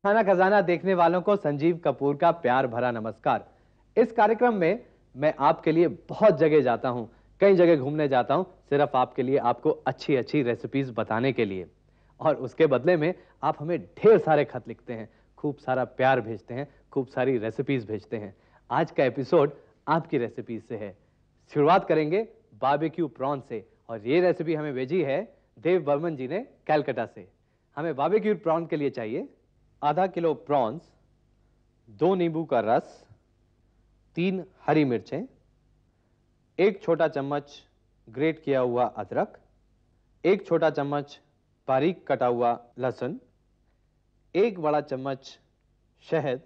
खाना खजाना देखने वालों को संजीव कपूर का प्यार भरा नमस्कार। इस कार्यक्रम में मैं आपके लिए बहुत जगह जाता हूं, कई जगह घूमने जाता हूं, सिर्फ आपके लिए, आपको अच्छी अच्छी रेसिपीज बताने के लिए। और उसके बदले में आप हमें ढेर सारे खत लिखते हैं, खूब सारा प्यार भेजते हैं, खूब सारी रेसिपीज भेजते हैं। आज का एपिसोड आपकी रेसिपीज से है। शुरुआत करेंगे बारबेक्यू प्रॉन से, और ये रेसिपी हमें भेजी है देव बर्मन जी ने कैलकाटा से। हमें बारबेक्यू प्रॉन के लिए चाहिए आधा किलो प्रॉन्स, 2 नींबू का रस, 3 हरी मिर्चें, 1 छोटा चम्मच ग्रेट किया हुआ अदरक, 1 छोटा चम्मच बारीक कटा हुआ लहसुन, 1 बड़ा चम्मच शहद,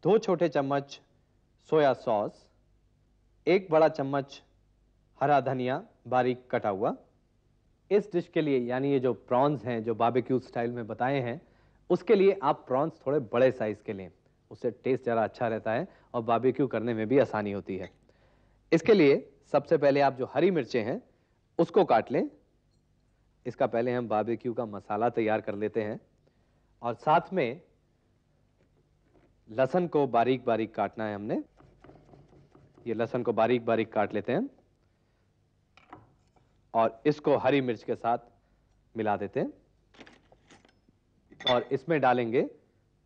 2 छोटे चम्मच सोया सॉस, 1 बड़ा चम्मच हरा धनिया बारीक कटा हुआ। इस डिश के लिए, यानी ये जो प्रॉन्स हैं जो बारबेक्यू स्टाइल में बताए हैं, उसके लिए आप प्रॉन्स थोड़े बड़े साइज के लें, उससे टेस्ट ज़रा अच्छा रहता है और बारबेक्यू करने में भी आसानी होती है। इसके लिए सबसे पहले आप जो हरी मिर्चें हैं उसको काट लें। इसका पहले हम बारबेक्यू का मसाला तैयार कर लेते हैं, और साथ में लहसुन को बारीक बारीक काटना है हमने। ये लहसुन को बारीक बारीक काट लेते हैं और इसको हरी मिर्च के साथ मिला देते हैं, और इसमें डालेंगे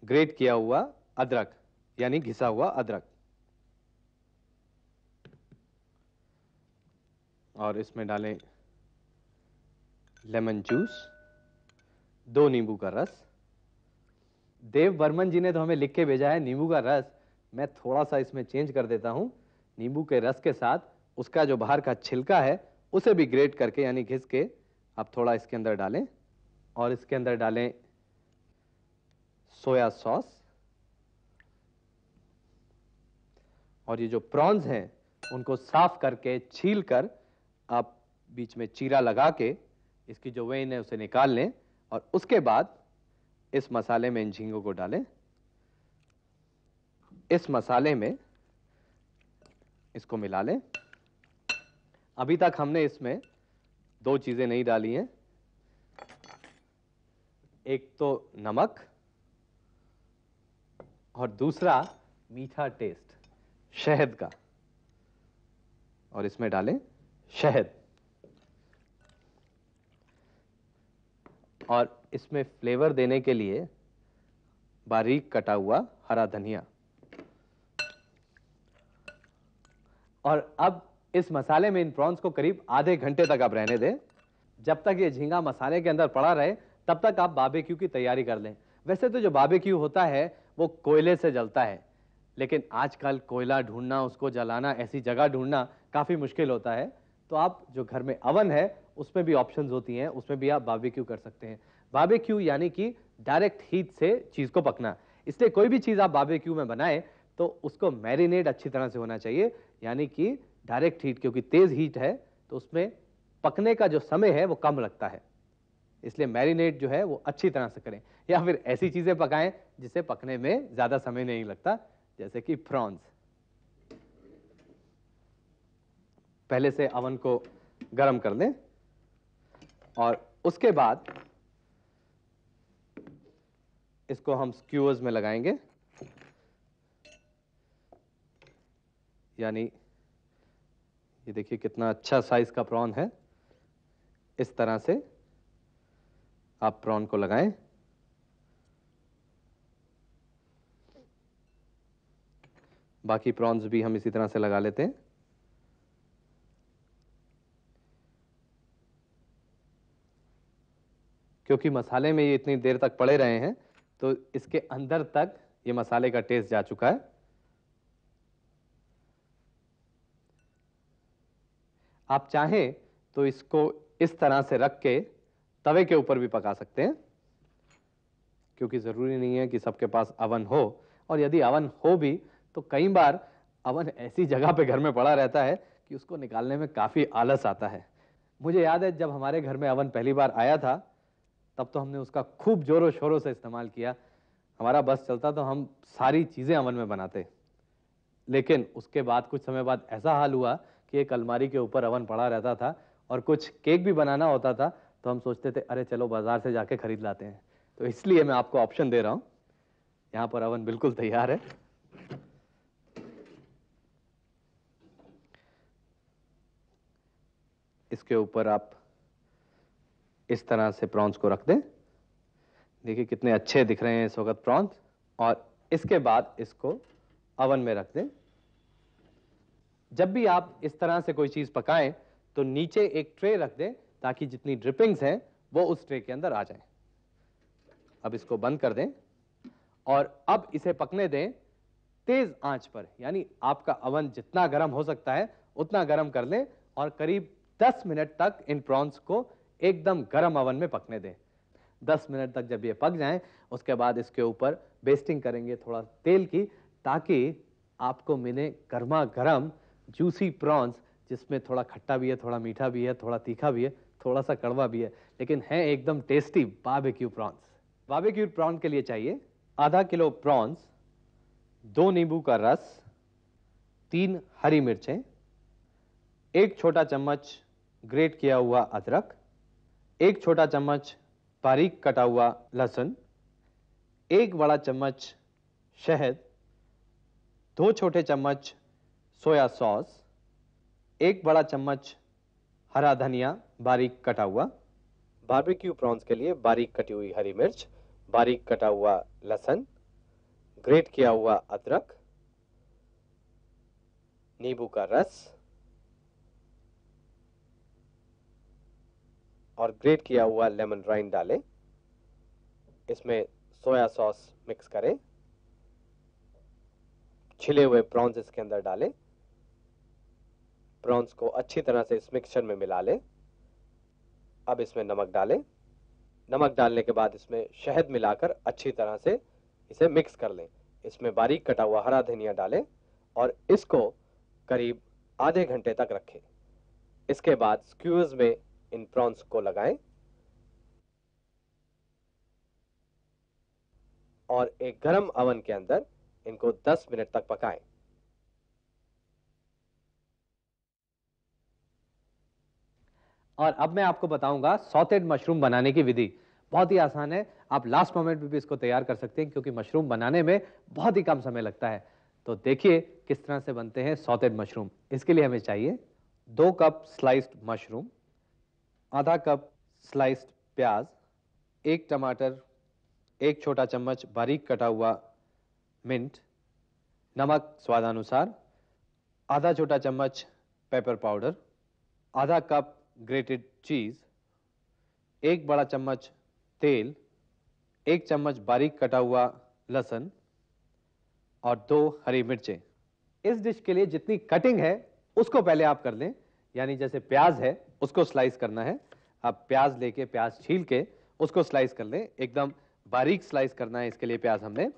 ग्रेट किया हुआ अदरक, यानी घिसा हुआ अदरक, और इसमें डालें लेमन जूस, 2 नींबू का रस। देव बर्मन जी ने तो हमें लिख के भेजा है नींबू का रस, मैं थोड़ा सा इसमें चेंज कर देता हूं। नींबू के रस के साथ उसका जो बाहर का छिलका है उसे भी ग्रेट करके, यानी घिस के, आप थोड़ा इसके अंदर डालें, और इसके अंदर डालें सोया सॉस। और ये जो प्रॉन्स हैं उनको साफ करके, छील कर, आप बीच में चीरा लगा के इसकी जो वेन है उसे निकाल लें, और उसके बाद इस मसाले में इन झींगों को डालें। इस मसाले में इसको मिला लें। अभी तक हमने इसमें 2 चीजें नहीं डाली हैं, एक तो नमक और दूसरा मीठा टेस्ट शहद का, और इसमें डालें शहद, और इसमें फ्लेवर देने के लिए बारीक कटा हुआ हरा धनिया। और अब इस मसाले में इन प्रॉन्स को करीब आधे घंटे तक आप रहने दें। जब तक ये झींगा मसाले के अंदर पड़ा रहे तब तक आप बारबेक्यू की तैयारी कर लें। वैसे तो जो बारबेक्यू होता है वो कोयले से जलता है, लेकिन आजकल कोयला ढूंढना, उसको जलाना, ऐसी जगह ढूंढना काफी मुश्किल होता है। तो आप जो घर में अवन है उसमें भी ऑप्शंस होती हैं, उसमें भी आप बारबेक्यू कर सकते हैं। बारबेक्यू यानी कि डायरेक्ट हीट से चीज को पकना, इसलिए कोई भी चीज आप बारबेक्यू में बनाएं तो उसको मैरिनेट अच्छी तरह से होना चाहिए, यानी कि डायरेक्ट हीट, क्योंकि तेज हीट है तो उसमें पकने का जो समय है वो कम लगता है, इसलिए मैरिनेट जो है वो अच्छी तरह से करें। या फिर ऐसी चीजें पकाएं जिसे पकने में ज्यादा समय नहीं लगता, जैसे कि प्रॉन्स। पहले से अवन को गर्म कर लें, और उसके बाद इसको हम स्क्यूअर्स में लगाएंगे, यानी ये देखिए कितना अच्छा साइज का प्रॉन है। इस तरह से आप प्रॉन को लगाएं, बाकी प्रॉन्स भी हम इसी तरह से लगा लेते हैं। क्योंकि मसाले में ये इतनी देर तक पड़े रहे हैं तो इसके अंदर तक ये मसाले का टेस्ट जा चुका है। आप चाहें तो इसको इस तरह से रख के तवे के ऊपर भी पका सकते हैं, क्योंकि जरूरी नहीं है कि सबके पास अवन हो। और यदि अवन हो भी तो कई बार अवन ऐसी जगह पे घर में पड़ा रहता है कि उसको निकालने में काफी आलस आता है। मुझे याद है जब हमारे घर में अवन पहली बार आया था तब तो हमने उसका खूब जोरों शोरों से इस्तेमाल किया। हमारा बस चलता तो हम सारी चीजें अवन में बनाते। लेकिन उसके बाद कुछ समय बाद ऐसा हाल हुआ कि एक अलमारी के ऊपर अवन पड़ा रहता था, और कुछ केक भी बनाना होता था तो हम सोचते थे अरे चलो बाजार से जाके खरीद लाते हैं। तो इसलिए मैं आपको ऑप्शन दे रहा हूं। यहां पर अवन बिल्कुल तैयार है। इसके ऊपर आप इस तरह से प्रॉन्स को रख दें। देखिए कितने अच्छे दिख रहे हैं इस वक्त प्रॉन्स। और इसके बाद इसको अवन में रख दें। जब भी आप इस तरह से कोई चीज पकाएं तो नीचे एक ट्रे रख दें ताकि जितनी ड्रिपिंग्स हैं वो उस ट्रे के अंदर आ जाएं। अब इसको बंद कर दें और अब इसे पकने दें तेज आंच पर, यानी आपका अवन जितना गर्म हो सकता है उतना गर्म कर लें और करीब 10 मिनट तक इन प्रॉन्स को एकदम गर्म अवन में पकने दें। 10 मिनट तक जब ये पक जाएं उसके बाद इसके ऊपर बेस्टिंग करेंगे थोड़ा तेल की, ताकि आपको मिले गर्मा गर्म जूसी प्रॉन्स जिसमें थोड़ा खट्टा भी है, थोड़ा मीठा भी है, थोड़ा तीखा भी है, थोड़ा सा कड़वा भी है, लेकिन है एकदम tasty barbecue prawns. Barbecue prawn के लिए चाहिए आधा किलो प्रॉन्स, 2 नींबू का रस, 3 हरी मिर्चें, 1 छोटा चम्मच ग्रेट किया हुआ अदरक, 1 छोटा चम्मच बारीक कटा हुआ लहसुन, 1 बड़ा चम्मच शहद, 2 छोटे चम्मच सोया सॉस, 1 बड़ा चम्मच हरा धनिया बारीक कटा हुआ। बारबेक्यू प्रॉन्स के लिए बारीक कटी हुई हरी मिर्च, बारीक कटा हुआ लहसुन, ग्रेट किया हुआ अदरक, नींबू का रस और ग्रेट किया हुआ लेमन राइंड डालें। इसमें सोया सॉस मिक्स करें। छिले हुए प्रॉन्स इसके अंदर डालें। प्रॉन्स को अच्छी तरह से इस मिक्सचर में मिला लें। अब इसमें नमक डालें। नमक डालने के बाद इसमें शहद मिलाकर अच्छी तरह से इसे मिक्स कर लें। इसमें बारीक कटा हुआ हरा धनिया डालें और इसको करीब आधे घंटे तक रखें। इसके बाद स्क्यूज में इन प्रॉन्स को लगाएं और एक गरम अवन के अंदर इनको 10 मिनट तक पकाएं। और अब मैं आपको बताऊंगा सॉटेड मशरूम बनाने की विधि। बहुत ही आसान है, आप लास्ट मोमेंट में भी इसको तैयार कर सकते हैं क्योंकि मशरूम बनाने में बहुत ही कम समय लगता है। तो देखिए किस तरह से बनते हैं सॉटेड मशरूम। इसके लिए हमें चाहिए 2 कप स्लाइस्ड मशरूम, आधा कप स्लाइस्ड प्याज, 1 टमाटर, 1 छोटा चम्मच बारीक कटा हुआ मिंट, नमक स्वादानुसार, आधा छोटा चम्मच पेपर पाउडर, आधा कप ग्रेटेड चीज, 1 बड़ा चम्मच तेल, 1 चम्मच बारीक कटा हुआ लहसुन और 2 हरी मिर्चें। इस डिश के लिए जितनी कटिंग है उसको पहले आप कर लें, यानी जैसे प्याज है उसको स्लाइस करना है। आप प्याज लेके प्याज छील के उसको स्लाइस कर लें, एकदम बारीक स्लाइस करना है इसके लिए प्याज हमने।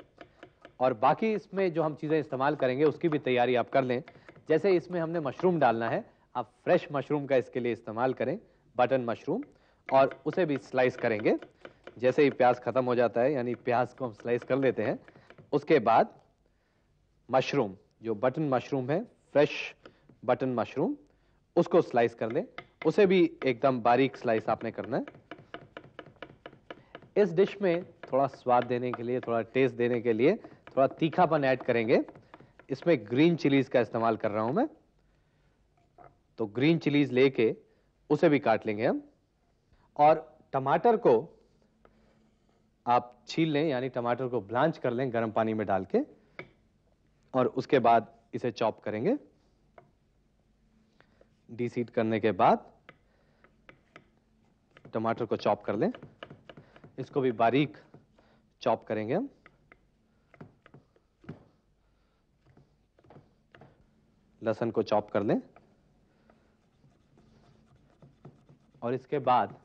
और बाकी इसमें जो हम चीजें इस्तेमाल करेंगे उसकी भी तैयारी आप कर लें। जैसे इसमें हमने मशरूम डालना है, आप फ्रेश मशरूम का इसके लिए इस्तेमाल करें, बटन मशरूम, और उसे भी स्लाइस करेंगे। जैसे ही प्याज खत्म हो जाता है, यानी प्याज को हम स्लाइस कर लेते हैं, उसके बाद मशरूम, जो बटन मशरूम है, फ्रेश बटन मशरूम, उसको स्लाइस कर लें। उसे भी एकदम बारीक स्लाइस आपने करना है। इस डिश में थोड़ा स्वाद देने के लिए, थोड़ा टेस्ट देने के लिए थोड़ा तीखापन ऐड करेंगे। इसमें ग्रीन चिलीज का इस्तेमाल कर रहा हूं मैं, तो ग्रीन चिलीज लेके उसे भी काट लेंगे हम। और टमाटर को आप छील लें, यानी टमाटर को ब्लांच कर लें गर्म पानी में डाल के, और उसके बाद इसे चॉप करेंगे। डीसीड करने के बाद टमाटर को चॉप कर लें, इसको भी बारीक चॉप करेंगे हम। लहसुन को चॉप कर लें और इसके बाद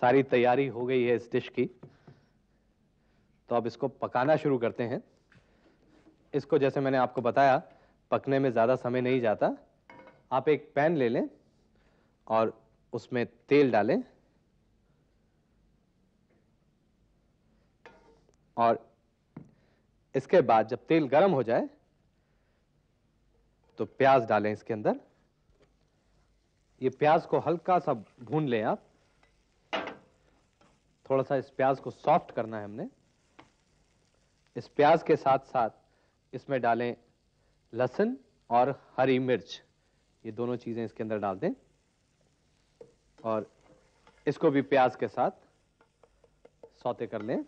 सारी तैयारी हो गई है इस डिश की, तो अब इसको पकाना शुरू करते हैं। इसको जैसे मैंने आपको बताया पकने में ज्यादा समय नहीं जाता। आप एक पैन ले लें और उसमें तेल डालें और इसके बाद जब तेल गर्म हो जाए तो प्याज डालें इसके अंदर। ये प्याज को हल्का सा भून लें आप। थोड़ा सा इस प्याज को सॉफ्ट करना है हमने। इस प्याज के साथ साथ इसमें डालें लहसुन और हरी मिर्च, ये दोनों चीजें इसके अंदर डाल दें और इसको भी प्याज के साथ सौते कर लें।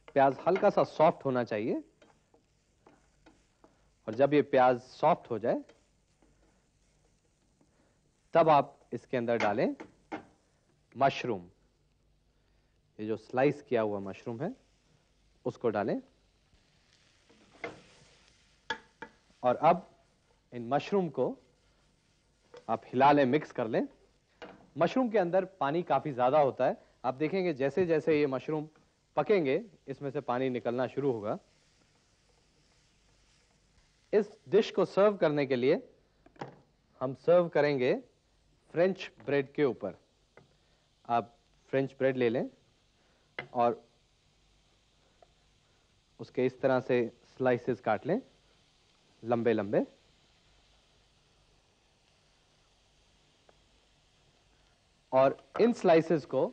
प्याज हल्का सा सॉफ्ट होना चाहिए और जब ये प्याज सॉफ्ट हो जाए तब आप इसके अंदर डालें मशरूम। ये जो स्लाइस किया हुआ मशरूम है उसको डालें और अब इन मशरूम को आप हिला लें, मिक्स कर लें। मशरूम के अंदर पानी काफी ज्यादा होता है, आप देखेंगे जैसे जैसे ये मशरूम पकेंगे इसमें से पानी निकलना शुरू होगा। इस डिश को सर्व करने के लिए हम सर्व करेंगे फ्रेंच ब्रेड के ऊपर। आप फ्रेंच ब्रेड ले लें और उसके इस तरह से स्लाइसेस काट लें, लंबे लंबे, और इन स्लाइसेस को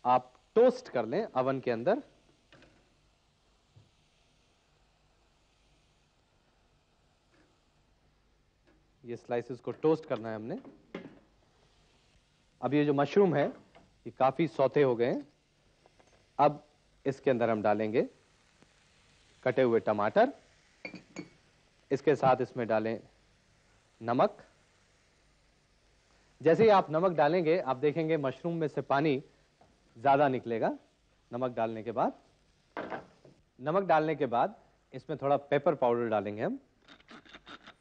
आप टोस्ट कर लें अवन के अंदर। ये स्लाइसेस को टोस्ट करना है हमने। अब ये जो मशरूम है ये काफी सौते हो गए हैं। अब इसके अंदर हम डालेंगे कटे हुए टमाटर, इसके साथ इसमें डालें नमक। जैसे ही आप नमक डालेंगे आप देखेंगे मशरूम में से पानी ज्यादा निकलेगा। नमक डालने के बाद इसमें थोड़ा पेपर पाउडर डालेंगे हम।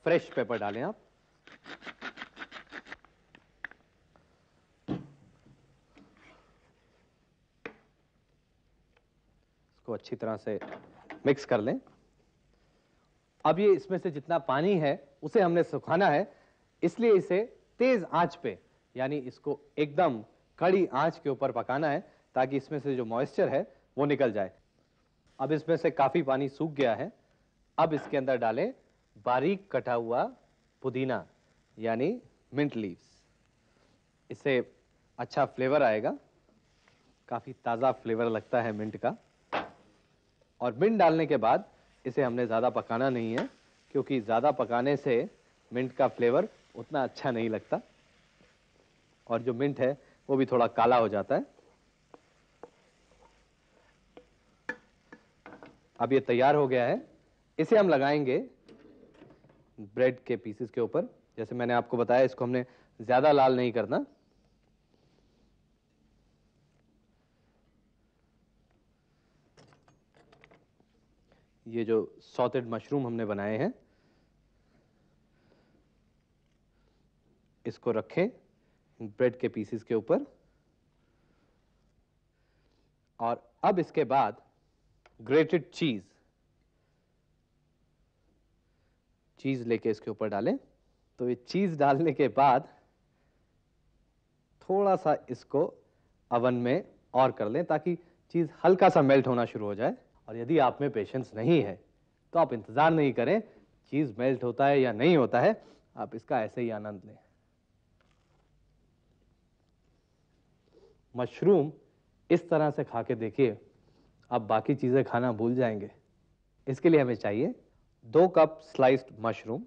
फ्रेश पेपर डालें आप। इसको अच्छी तरह से मिक्स कर लें। अब ये इसमें से जितना पानी है उसे हमने सुखाना है, इसलिए इसे तेज आंच पे, यानी इसको एकदम कड़ी आंच के ऊपर पकाना है ताकि इसमें से जो मॉइस्चर है वो निकल जाए। अब इसमें से काफी पानी सूख गया है। अब इसके अंदर डालें बारीक कटा हुआ पुदीना यानी मिंट लीव्स। इससे अच्छा फ्लेवर आएगा, काफी ताजा फ्लेवर लगता है मिंट का। और मिंट डालने के बाद इसे हमने ज्यादा पकाना नहीं है, क्योंकि ज्यादा पकाने से मिंट का फ्लेवर उतना अच्छा नहीं लगता और जो मिंट है वो भी थोड़ा काला हो जाता है। अब ये तैयार हो गया है। इसे हम लगाएंगे ब्रेड के पीसेस के ऊपर। जैसे मैंने आपको बताया इसको हमने ज्यादा लाल नहीं करना। ये जो सॉटेड मशरूम हमने बनाए हैं इसको रखें ब्रेड के पीसेस के ऊपर और अब इसके बाद ग्रेटेड चीज लेके इसके ऊपर डालें। तो ये चीज डालने के बाद थोड़ा सा इसको अवन में और कर लें ताकि चीज हल्का सा मेल्ट होना शुरू हो जाए। और यदि आप में पेशेंस नहीं है तो आप इंतजार नहीं करें, चीज मेल्ट होता है या नहीं होता है, आप इसका ऐसे ही आनंद लें। मशरूम इस तरह से खा के देखिए, आप बाकी चीजें खाना भूल जाएंगे। इसके लिए हमें चाहिए 2 कप स्लाइस्ड मशरूम,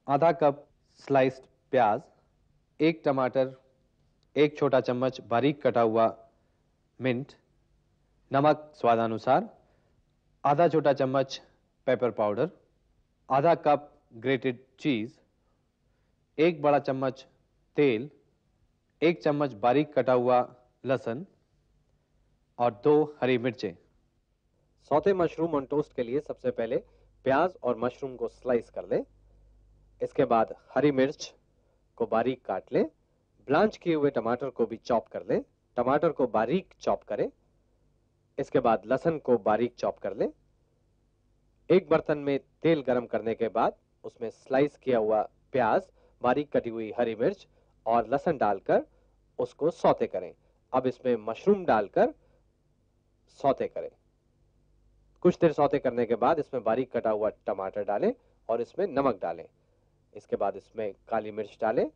आधा कप स्लाइस्ड प्याज, 1 टमाटर, 1 छोटा चम्मच बारीक कटा हुआ मिंट, नमक स्वादानुसार, आधा छोटा चम्मच पेपर पाउडर, आधा कप ग्रेटेड चीज, 1 बड़ा चम्मच तेल, 1 चम्मच बारीक कटा हुआ लहसुन और 2 हरी मिर्चें। सौते मशरूम ऑन टोस्ट के लिए सबसे पहले प्याज और मशरूम को स्लाइस कर लें। इसके बाद हरी मिर्च को बारीक काट लें। ब्लांच किए हुए टमाटर को भी चॉप कर लें। टमाटर को बारीक चॉप करें। इसके बाद लहसुन को बारीक चॉप कर लें। एक बर्तन में तेल गरम करने के बाद उसमें स्लाइस किया हुआ प्याज, बारीक कटी हुई हरी मिर्च और लहसुन डालकर उसको सौते करें। अब इसमें मशरूम डालकर सौते करें। कुछ देर सौते करने के बाद इसमें बारीक कटा हुआ टमाटर डालें और इसमें नमक डालें। इसके बाद इसमें काली मिर्च डालें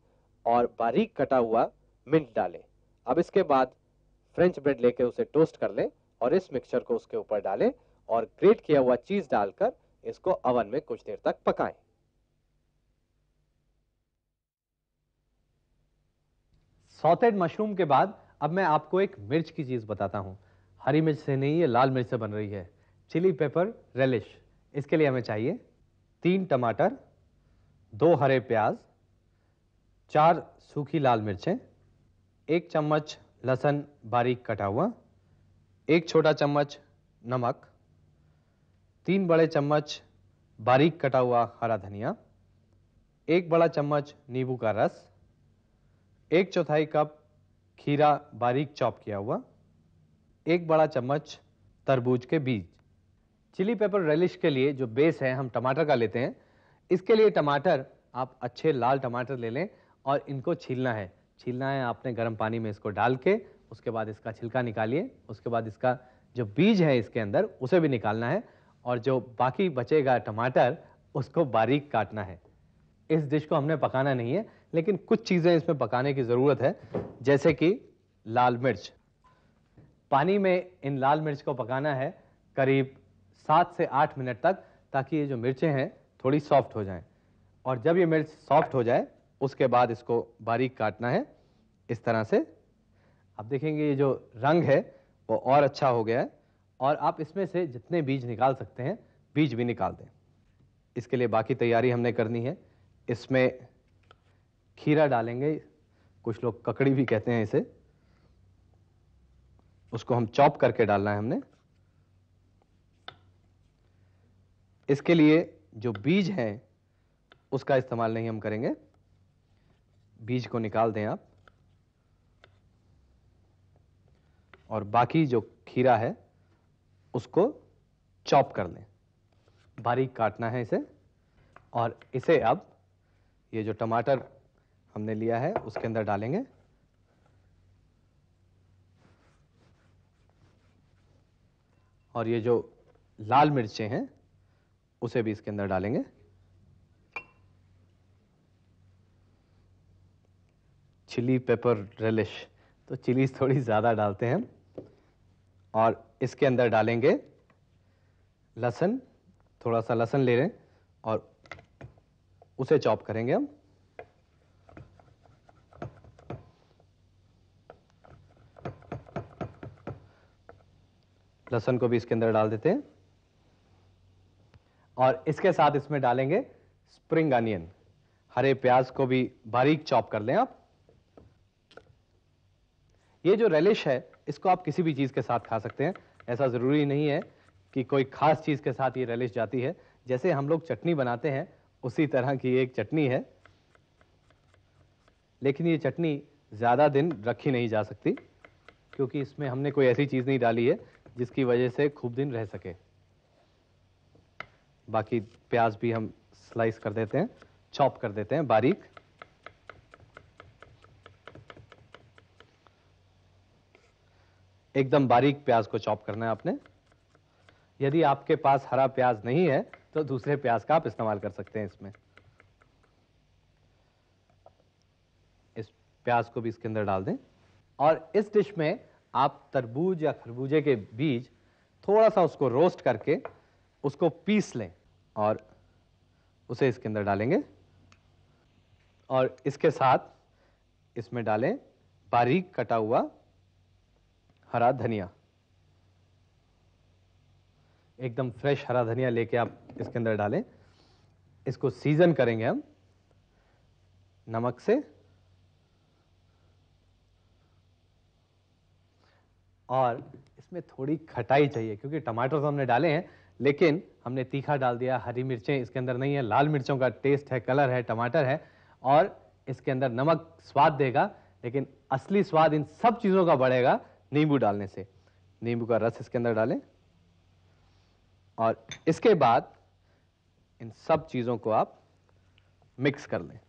और बारीक कटा हुआ मिंट डालें। अब इसके बाद फ्रेंच ब्रेड लेके उसे टोस्ट कर लें और इस मिक्सचर को उसके ऊपर डालें और ग्रेट किया हुआ चीज डालकर इसको ओवन में कुछ देर तक पकाएं। सॉटेड मशरूम के बाद अब मैं आपको एक मिर्च की चीज बताता हूं। हरी मिर्च से नहीं, ये लाल मिर्च से बन रही है, चिली पेपर रेलिश। इसके लिए हमें चाहिए 3 टमाटर, 2 हरे प्याज, 4 सूखी लाल मिर्चें, 1 चम्मच लहसुन बारीक कटा हुआ, 1 छोटा चम्मच नमक, 3 बड़े चम्मच बारीक कटा हुआ हरा धनिया, 1 बड़ा चम्मच नींबू का रस, 1/4 कप खीरा बारीक चॉप किया हुआ, 1 बड़ा चम्मच तरबूज के बीज। चिली पेपर रेलिश के लिए जो बेस है हम टमाटर का लेते हैं। इसके लिए टमाटर आप अच्छे लाल टमाटर ले लें और इनको छीलना है। छीलना है आपने गर्म पानी में, इसको डाल के उसके बाद इसका छिलका निकालिए। उसके बाद इसका जो बीज है इसके अंदर उसे भी निकालना है और जो बाकी बचेगा टमाटर उसको बारीक काटना है। इस डिश को हमने पकाना नहीं है, लेकिन कुछ चीजें इसमें पकाने की जरूरत है, जैसे कि लाल मिर्च। पानी में इन लाल मिर्च को पकाना है करीब 7 से 8 मिनट तक, ताकि ये जो मिर्चें हैं थोड़ी सॉफ्ट हो जाएं। और जब ये मिर्च सॉफ्ट हो जाए उसके बाद इसको बारीक काटना है इस तरह से। आप देखेंगे ये जो रंग है वो और अच्छा हो गया है और आप इसमें से जितने बीज निकाल सकते हैं बीज भी निकाल दें। इसके लिए बाकी तैयारी हमने करनी है। इसमें खीरा डालेंगे, कुछ लोग ककड़ी भी कहते हैं इसे, उसको हम चॉप करके डालना है हमने। इसके लिए जो बीज हैं उसका इस्तेमाल नहीं हम करेंगे, बीज को निकाल दें आप। और बाकी जो खीरा है उसको चॉप कर लें, बारीक काटना है इसे। और इसे अब ये जो टमाटर हमने लिया है उसके अंदर डालेंगे। और ये जो लाल मिर्चें हैं उसे भी इसके अंदर डालेंगे। चिली पेपर रेलिश, तो चिलीज थोड़ी ज्यादा डालते हैं हम। और इसके अंदर डालेंगे लहसुन, थोड़ा सा लहसुन ले लें और उसे चॉप करेंगे हम। लहसुन को भी इसके अंदर डाल देते हैं और इसके साथ इसमें डालेंगे स्प्रिंग अनियन। हरे प्याज को भी बारीक चॉप कर लें आप। ये जो रेलिश है इसको आप किसी भी चीज के साथ खा सकते हैं, ऐसा जरूरी नहीं है कि कोई खास चीज के साथ ये रेलिश जाती है। जैसे हम लोग चटनी बनाते हैं उसी तरह की एक चटनी है, लेकिन ये चटनी ज्यादा दिन रखी नहीं जा सकती क्योंकि इसमें हमने कोई ऐसी चीज नहीं डाली है जिसकी वजह से खूब दिन रह सके। बाकी प्याज भी हम स्लाइस कर देते हैं, चॉप कर देते हैं बारीक। एकदम बारीक प्याज को चॉप करना है आपने। यदि आपके पास हरा प्याज नहीं है तो दूसरे प्याज का आप इस्तेमाल कर सकते हैं इसमें। इस प्याज को भी इसके अंदर डाल दें। और इस डिश में आप तरबूज या खरबूजे के बीज थोड़ा सा उसको रोस्ट करके उसको पीस लें और उसे इसके अंदर डालेंगे। और इसके साथ इसमें डालें बारीक कटा हुआ हरा धनिया। एकदम फ्रेश हरा धनिया लेके आप इसके अंदर डालें। इसको सीजन करेंगे हम नमक से और इसमें थोड़ी खटाई चाहिए क्योंकि टमाटर तो हमने डाले हैं लेकिन हमने तीखा डाल दिया, हरी मिर्चें इसके अंदर नहीं है, लाल मिर्चों का टेस्ट है, कलर है, टमाटर है और इसके अंदर नमक स्वाद देगा, लेकिन असली स्वाद इन सब चीजों का बढ़ेगा नींबू डालने से। नींबू का रस इसके अंदर डालें और इसके बाद इन सब चीजों को आप मिक्स कर लें।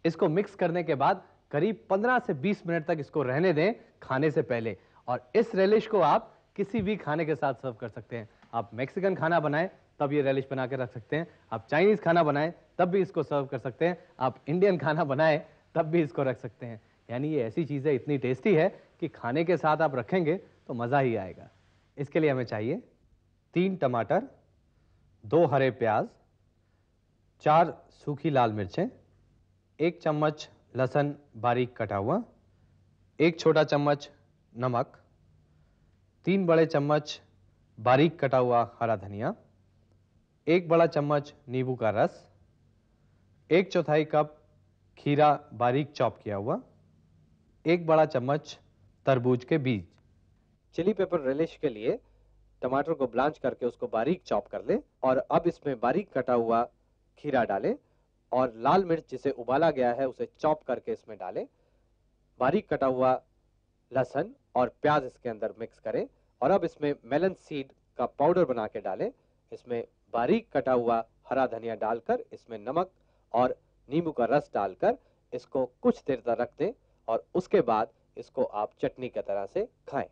इसको मिक्स करने के बाद करीब 15 से 20 मिनट तक इसको रहने दें खाने से पहले। और इस रेलिश को आप किसी भी खाने के साथ सर्व कर सकते हैं। आप मैक्सिकन खाना बनाएं, तब ये रेलिश बना के रख सकते हैं। आप चाइनीज खाना बनाएं तब भी इसको सर्व कर सकते हैं। आप इंडियन खाना बनाएं तब भी इसको रख सकते हैं। यानी ये ऐसी चीज़ है, इतनी टेस्टी है कि खाने के साथ आप रखेंगे तो मज़ा ही आएगा। इसके लिए हमें चाहिए 3 टमाटर, 2 हरे प्याज, 4 सूखी लाल मिर्चें, 1 चम्मच लहसुन बारीक कटा हुआ, 1 छोटा चम्मच नमक, 3 बड़े चम्मच बारीक कटा हुआ हरा धनिया, 1 बड़ा चम्मच नींबू का रस, 1/4 कप खीरा बारीक चॉप किया हुआ, 1 बड़ा चम्मच तरबूज के बीज। चिली पेपर रेलिश के लिए टमाटर को ब्लांच करके उसको बारीक चॉप कर ले और अब इसमें बारीक कटा हुआ खीरा डालें और लाल मिर्च जिसे उबाला गया है उसे चॉप करके इसमें डालें। बारीक कटा हुआ लहसुन और प्याज इसके अंदर मिक्स करें और अब इसमें मेलन सीड का पाउडर बना के डालें। इसमें बारीक कटा हुआ हरा धनिया डालकर इसमें नमक और नींबू का रस डालकर इसको कुछ देर तक रख दें और उसके बाद इसको आप चटनी की तरह से खाएं।